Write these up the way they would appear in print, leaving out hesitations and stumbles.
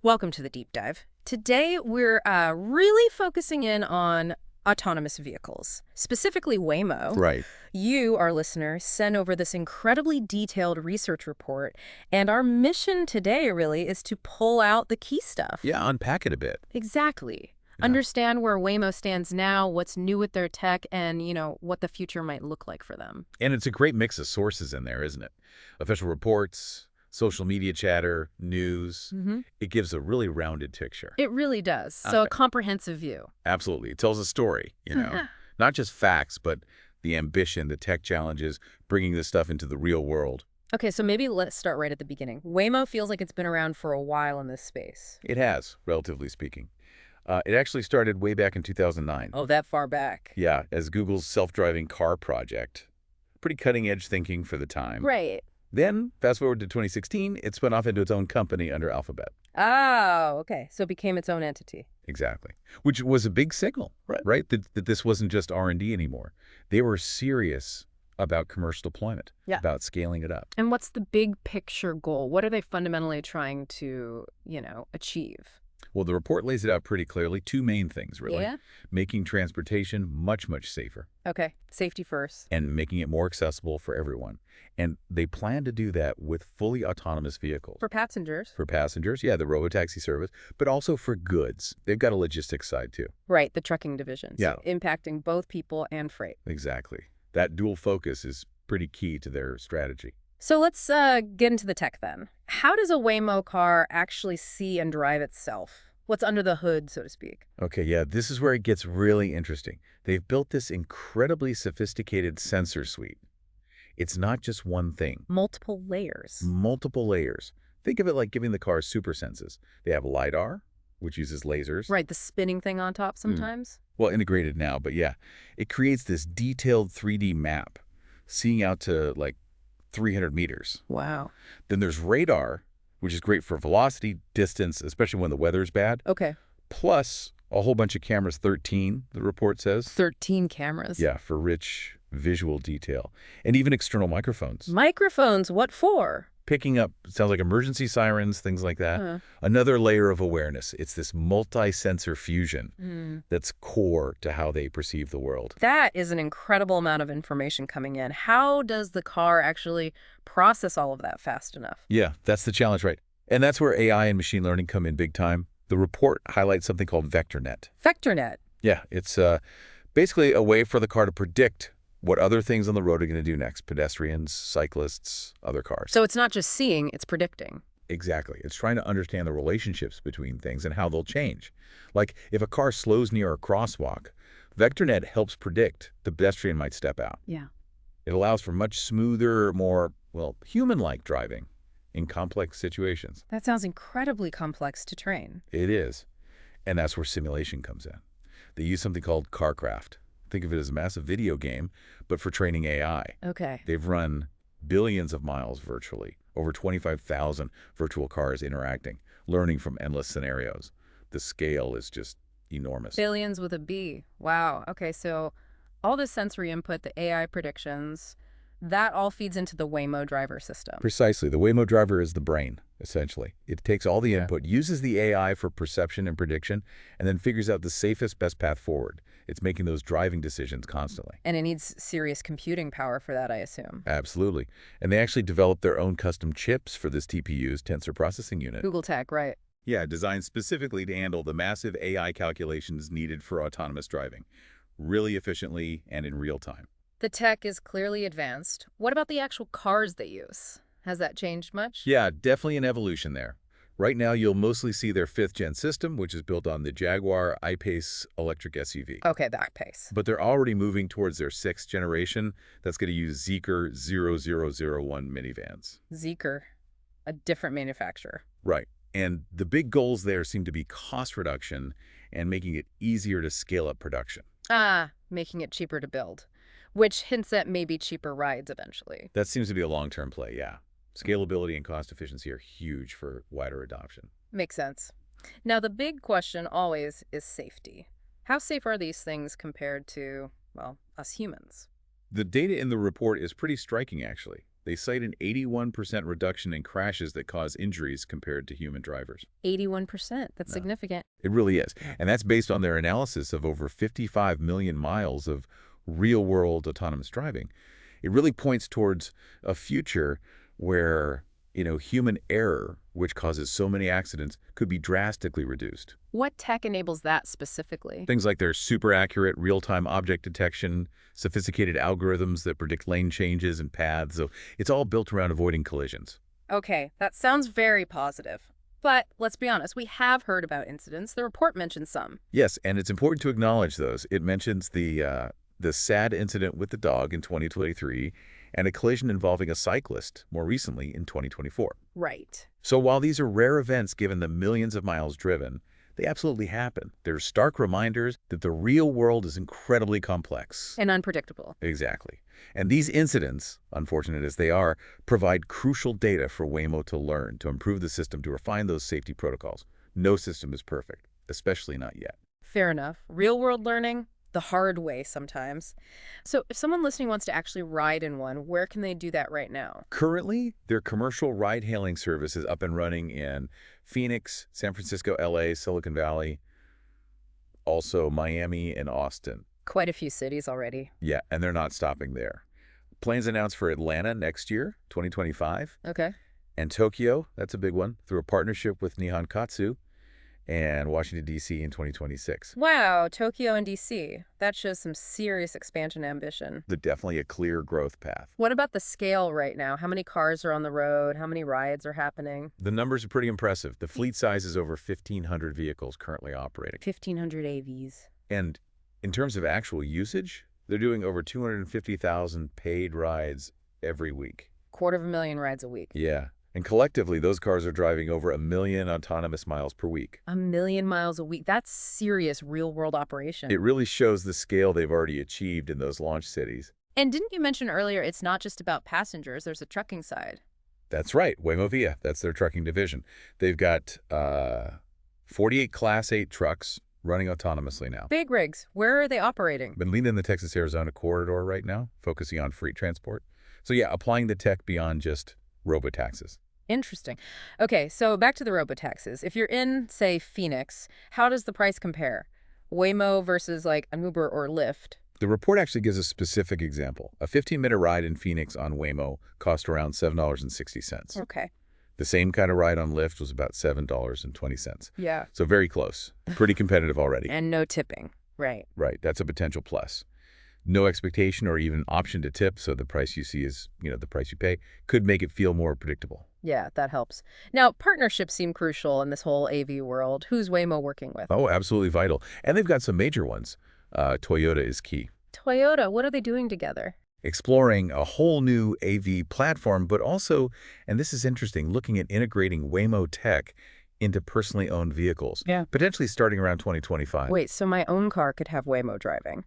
Welcome to the deep dive. Today, we're really focusing in on autonomous vehicles, specifically Waymo. Right. You, our listener, sent over this incredibly detailed research report, and our mission today really is to pull out the key stuff. Yeah, unpack it a bit. Exactly. Yeah. Understand where Waymo stands now, what's new with their tech, and, what the future might look like for them. And it's a great mix of sources in there, isn't it? Official reports, social media chatter, news. hmm It gives a really rounded picture. It really does. So a Okay. comprehensive view. Absolutely. It tells a story, not just facts, but the ambition, the tech challenges, bringing this stuff into the real world. Okay, so maybe let's start right at the beginning. Waymo feels like it's been around for a while in this space. It has, relatively speaking. It actually started way back in 2009. Oh, that far back. Yeah, as Google's self-driving car project. Pretty cutting-edge thinking for the time. Right. Then, fast forward to 2016, it spun off into its own company under Alphabet. Oh, okay. So it became its own entity. Exactly. Which was a big signal, right? That this wasn't just R&D anymore. They were serious about commercial deployment, Yeah. about scaling it up. And what's the big picture goal? What are they fundamentally trying to, achieve? Well, the report lays it out pretty clearly. Two main things, really. Yeah? Making transportation much, much safer Okay. Safety first. and making it more accessible for everyone. And they plan to do that with fully autonomous vehicles. For passengers. For passengers, yeah, the robotaxi service, but also for goods. They've got a logistics side, too. Right, the trucking division. Yeah. So impacting both people and freight. Exactly. That dual focus is pretty key to their strategy. So let's get into the tech then. How does a Waymo car actually see and drive itself? What's under the hood, so to speak? Okay, yeah, this is where it gets really interesting. They've built this incredibly sophisticated sensor suite. It's not just one thing, Multiple layers. multiple layers. Think of it like giving the car super senses. They have LiDAR, which uses lasers. Right, the spinning thing on top sometimes. Well, integrated now, but yeah, it creates this detailed 3D map, seeing out to like 300 meters. Wow. Then there's radar, which is great for velocity, distance, especially when the weather's bad, Okay. plus a whole bunch of cameras, 13, the report says. 13 cameras. Yeah, for rich visual detail. And even external microphones. Microphones, what for? Picking up, sounds like emergency sirens, things like that. Huh. Another layer of awareness. It's this multi-sensor fusion Hmm. that's core to how they perceive the world. That is an incredible amount of information coming in. How does the car actually process all of that fast enough? Yeah, that's the challenge, right? And that's where AI and machine learning come in big time. The report highlights something called VectorNet. VectorNet. Yeah, it's basically a way for the car to predict what other things on the road are going to do next. Pedestrians, cyclists, other cars. So it's not just seeing, it's predicting. Exactly. It's trying to understand the relationships between things and how they'll change. Like if a car slows near a crosswalk, VectorNet helps predict the pedestrian might step out. Yeah. It allows for much smoother, more, well, human-like driving in complex situations. That sounds incredibly complex to train. It is. And that's where simulation comes in. They use something called CarCraft. Think of it as a massive video game, but for training AI. Okay. They've run billions of miles virtually, over 25,000 virtual cars interacting, learning from endless scenarios. The scale is just enormous. Billions with a B. Wow. Okay, so all this sensory input, the AI predictions, that all feeds into the Waymo driver system. Precisely. The Waymo driver is the brain, essentially. It takes all the Yeah. input, uses the AI for perception and prediction, and then figures out the safest, best path forward. It's making those driving decisions constantly. And it needs serious computing power for that, I assume. Absolutely. And they actually developed their own custom chips for this TPU's tensor processing unit. Google Tech, right. Yeah, designed specifically to handle the massive AI calculations needed for autonomous driving, really efficiently and in real time. The tech is clearly advanced. What about the actual cars they use? Has that changed much? Yeah, definitely an evolution there. Right now, you'll mostly see their 5th-gen system, which is built on the Jaguar I-Pace electric SUV. Okay, that pace. But they're already moving towards their 6th generation that's going to use Zeekr 0001 minivans. Zeekr, a different manufacturer. Right. And the big goals there seem to be cost reduction and making it easier to scale up production. Making it cheaper to build, which hints at maybe cheaper rides eventually. That seems to be a long-term play, yeah. Scalability and cost efficiency are huge for wider adoption. Makes sense. Now, the big question always is safety. How safe are these things compared to, well, us humans? The data in the report is pretty striking, actually. They cite an 81% reduction in crashes that cause injuries compared to human drivers. 81%. That's No, significant. it really is. And that's based on their analysis of over 55 million miles of real-world autonomous driving. It really points towards a future where, human error, which causes so many accidents, could be drastically reduced. What tech enables that specifically? Things like their super accurate real-time object detection, sophisticated algorithms that predict lane changes and paths. So it's all built around avoiding collisions. Okay, that sounds very positive. But let's be honest, we have heard about incidents. The report mentions some. Yes, and it's important to acknowledge those. It mentions the sad incident with the dog in 2023 and a collision involving a cyclist more recently in 2024. Right. So while these are rare events given the millions of miles driven, they absolutely happen. They're stark reminders that the real world is incredibly complex. And unpredictable. Exactly. And these incidents, unfortunate as they are, provide crucial data for Waymo to learn, to improve the system, to refine those safety protocols. No system is perfect, especially not yet. Fair enough. Real-world learning, the hard way sometimes. So if someone listening wants to actually ride in one, where can they do that right now? Currently, their commercial ride-hailing service is up and running in Phoenix, San Francisco, LA, Silicon Valley, also Miami and Austin. Quite a few cities already. Yeah, and they're not stopping there. Plans announced for Atlanta next year, 2025, Okay. and Tokyo, that's a big one, through a partnership with Nihon Katsu, and Washington, D.C. in 2026. Wow, Tokyo and DC. That shows some serious expansion ambition. Definitely a clear growth path. What about the scale right now? How many cars are on the road? How many rides are happening? The numbers are pretty impressive. The fleet size is over 1,500 vehicles currently operating. 1,500 AVs. And in terms of actual usage, they're doing over 250,000 paid rides every week. 250,000 rides a week. Yeah. And collectively, those cars are driving over 1 million autonomous miles per week. 1 million miles a week. That's serious real-world operation. It really shows the scale they've already achieved in those launch cities. And didn't you mention earlier it's not just about passengers, there's a trucking side? That's right, Waymo Via. That's their trucking division. They've got 48 Class 8 trucks running autonomously now. Big rigs. Where are they operating? Been leading the Texas-Arizona corridor right now, focusing on freight transport. So yeah, applying the tech beyond just robotaxis. Interesting. Okay, so back to the robotaxis. If you're in, say, Phoenix, how does the price compare? Waymo versus like an Uber or Lyft? The report actually gives a specific example. A 15-minute ride in Phoenix on Waymo cost around $7.60. Okay. The same kind of ride on Lyft was about $7.20. Yeah. So very close. Pretty competitive already. And no tipping. Right. Right. That's a potential plus. No expectation or even option to tip, so the price you see is, the price you pay, could make it feel more predictable. Yeah, that helps. Now, partnerships seem crucial in this whole AV world. Who's Waymo working with? Oh, absolutely vital. And they've got some major ones. Toyota is key. Toyota, what are they doing together? Exploring a whole new AV platform, but also, and this is interesting, looking at integrating Waymo tech into personally owned vehicles. Yeah. Potentially starting around 2025. Wait, so my own car could have Waymo driving?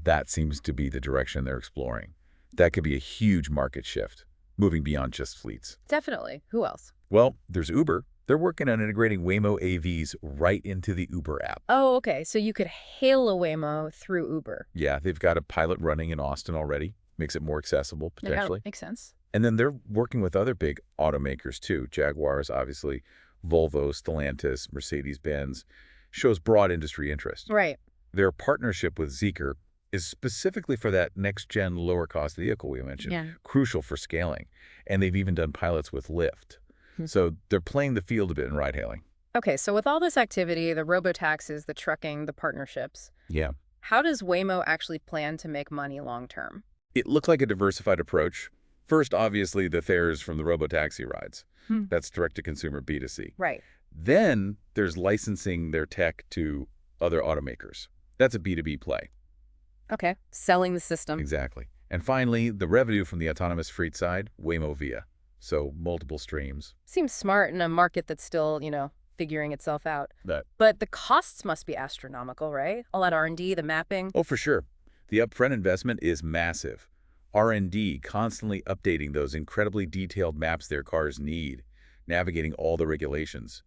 That seems to be the direction they're exploring. That could be a huge market shift, moving beyond just fleets. Definitely. Who else? Well, there's Uber. They're working on integrating Waymo AVs right into the Uber app. Oh, okay. So you could hail a Waymo through Uber. Yeah, they've got a pilot running in Austin already. Makes it more accessible, potentially. Yeah, makes sense. And then they're working with other big automakers, too. Jaguars, obviously, Volvo, Stellantis, Mercedes-Benz. Shows broad industry interest. Right. Their partnership with Zeekr is specifically for that next-gen lower-cost vehicle we mentioned. Yeah. Crucial for scaling. And they've even done pilots with Lyft. So they're playing the field a bit in ride-hailing. Okay, so with all this activity, the robotaxis, the trucking, the partnerships, Yeah. how does Waymo actually plan to make money long-term? It looked like a diversified approach. First, obviously, the fares from the robotaxi rides. That's direct-to-consumer B2C. Right. Then there's licensing their tech to other automakers. That's a B2B play. Okay, selling the system. Exactly. And finally, the revenue from the autonomous freight side, Waymo Via. So multiple streams. Seems smart in a market that's still, figuring itself out. That. But the costs must be astronomical, right? All that R&D, the mapping. Oh, for sure. The upfront investment is massive. R&D constantly updating those incredibly detailed maps their cars need, navigating all the regulations.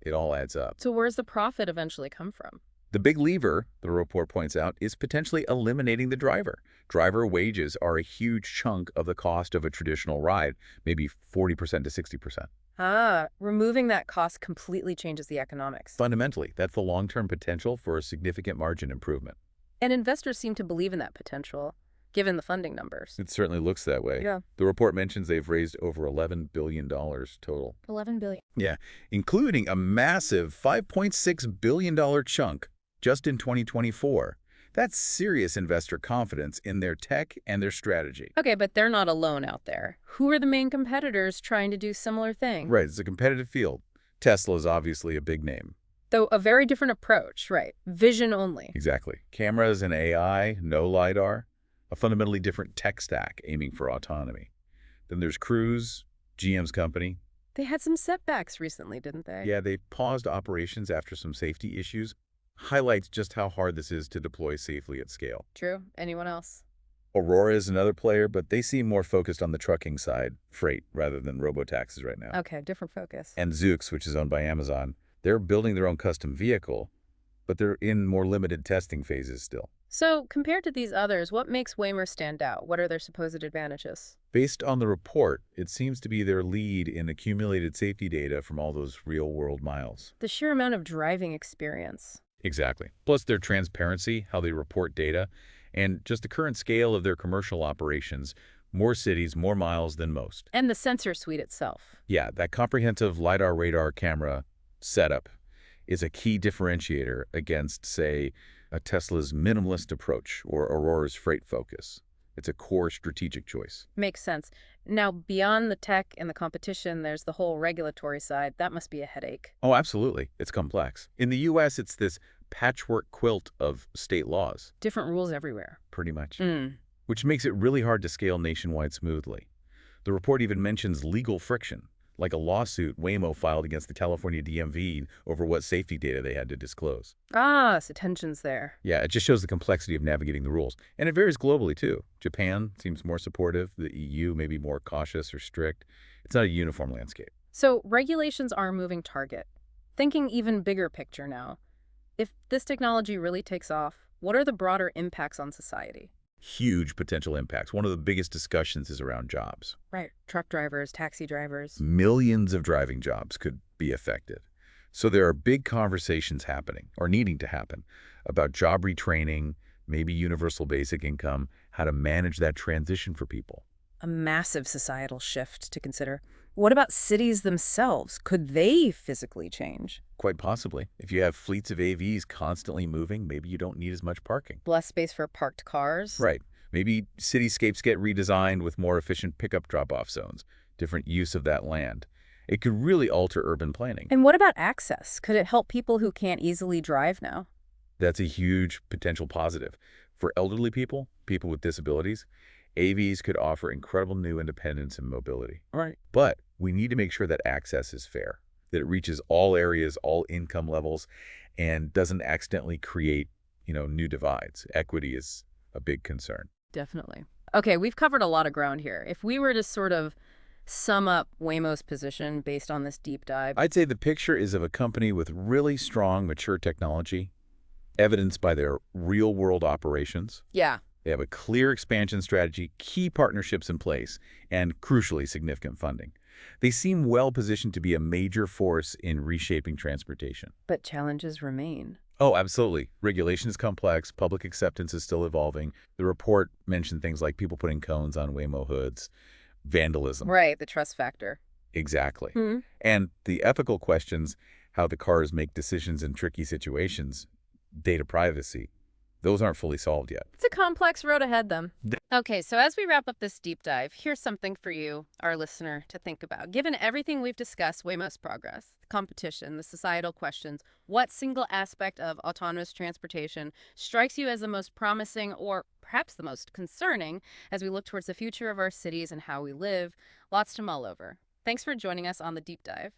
It all adds up. So where's the profit eventually come from? The big lever, the report points out, is potentially eliminating the driver. Driver wages are a huge chunk of the cost of a traditional ride, maybe 40% to 60%. Ah, removing that cost completely changes the economics. Fundamentally, that's the long-term potential for a significant margin improvement. And investors seem to believe in that potential, given the funding numbers. It certainly looks that way. Yeah. The report mentions they've raised over $11 billion total. 11 billion. Yeah, including a massive $5.6 billion chunk just in 2024. That's serious investor confidence in their tech and their strategy. Okay, but they're not alone out there. Who are the main competitors trying to do similar thing? Right, it's a competitive field. Tesla is obviously a big name. Though a very different approach, right? Vision only. Exactly. Cameras and AI, no LiDAR, a fundamentally different tech stack aiming for autonomy. Then there's Cruise, GM's company. They had some setbacks recently, didn't they? Yeah, they paused operations after some safety issues. Highlights just how hard this is to deploy safely at scale. True. Anyone else? Aurora is another player, but they seem more focused on the trucking side, freight, rather than robotaxis right now. Okay, different focus. And Zoox, which is owned by Amazon, they're building their own custom vehicle, but they're in more limited testing phases still. So, compared to these others, what makes Waymo stand out? What are their supposed advantages? Based on the report, it seems to be their lead in accumulated safety data from all those real-world miles. The sheer amount of driving experience. Exactly. Plus their transparency, how they report data, and just the current scale of their commercial operations, more cities, more miles than most. And the sensor suite itself. Yeah, that comprehensive LiDAR radar camera setup is a key differentiator against, say, a Tesla's minimalist approach or Aurora's freight focus. It's a core strategic choice. Makes sense. Now, beyond the tech and the competition, there's the whole regulatory side. That must be a headache. Oh, absolutely. It's complex. In the U.S., it's this patchwork quilt of state laws, Different rules everywhere. pretty much, Mm. which makes it really hard to scale nationwide smoothly. The report even mentions legal friction, like a lawsuit Waymo filed against the California DMV over what safety data they had to disclose. Ah, so tensions there. Yeah, it just shows the complexity of navigating the rules. And it varies globally, too. Japan seems more supportive. The EU may be more cautious or strict. It's not a uniform landscape. So, regulations are a moving target. Thinking even bigger picture now. If this technology really takes off, what are the broader impacts on society? Huge potential impacts. One of the biggest discussions is around jobs. Right. Truck drivers, taxi drivers. Millions of driving jobs could be affected. So there are big conversations happening, or needing to happen, about job retraining, maybe universal basic income, how to manage that transition for people. A massive societal shift to consider. What about cities themselves? Could they physically change? Quite possibly. If you have fleets of AVs constantly moving, maybe you don't need as much parking. Less space for parked cars? Right. Maybe cityscapes get redesigned with more efficient pickup drop-off zones, different use of that land. It could really alter urban planning. And what about access? Could it help people who can't easily drive now? That's a huge potential positive. For elderly people, people with disabilities, AVs could offer incredible new independence and mobility. All right. But we need to make sure that access is fair, that it reaches all areas, all income levels, and doesn't accidentally create, new divides. Equity is a big concern. Definitely. Okay, we've covered a lot of ground here. If we were to sort of sum up Waymo's position based on this deep dive. I'd say the picture is of a company with really strong, mature technology, evidenced by their real-world operations. Yeah. They have a clear expansion strategy, key partnerships in place, and crucially significant funding. They seem well positioned to be a major force in reshaping transportation. But challenges remain. Oh, absolutely. Regulation is complex. Public acceptance is still evolving. The report mentioned things like people putting cones on Waymo hoods, vandalism. Right, the trust factor. Exactly. Hmm. And the ethical questions, how the cars make decisions in tricky situations, data privacy, those aren't fully solved yet. It's a complex road ahead, then. Okay, so as we wrap up this deep dive, here's something for you, our listener, to think about. Given everything we've discussed, Waymo's progress, the competition, the societal questions, what single aspect of autonomous transportation strikes you as the most promising or perhaps the most concerning as we look towards the future of our cities and how we live? Lots to mull over. Thanks for joining us on the deep dive.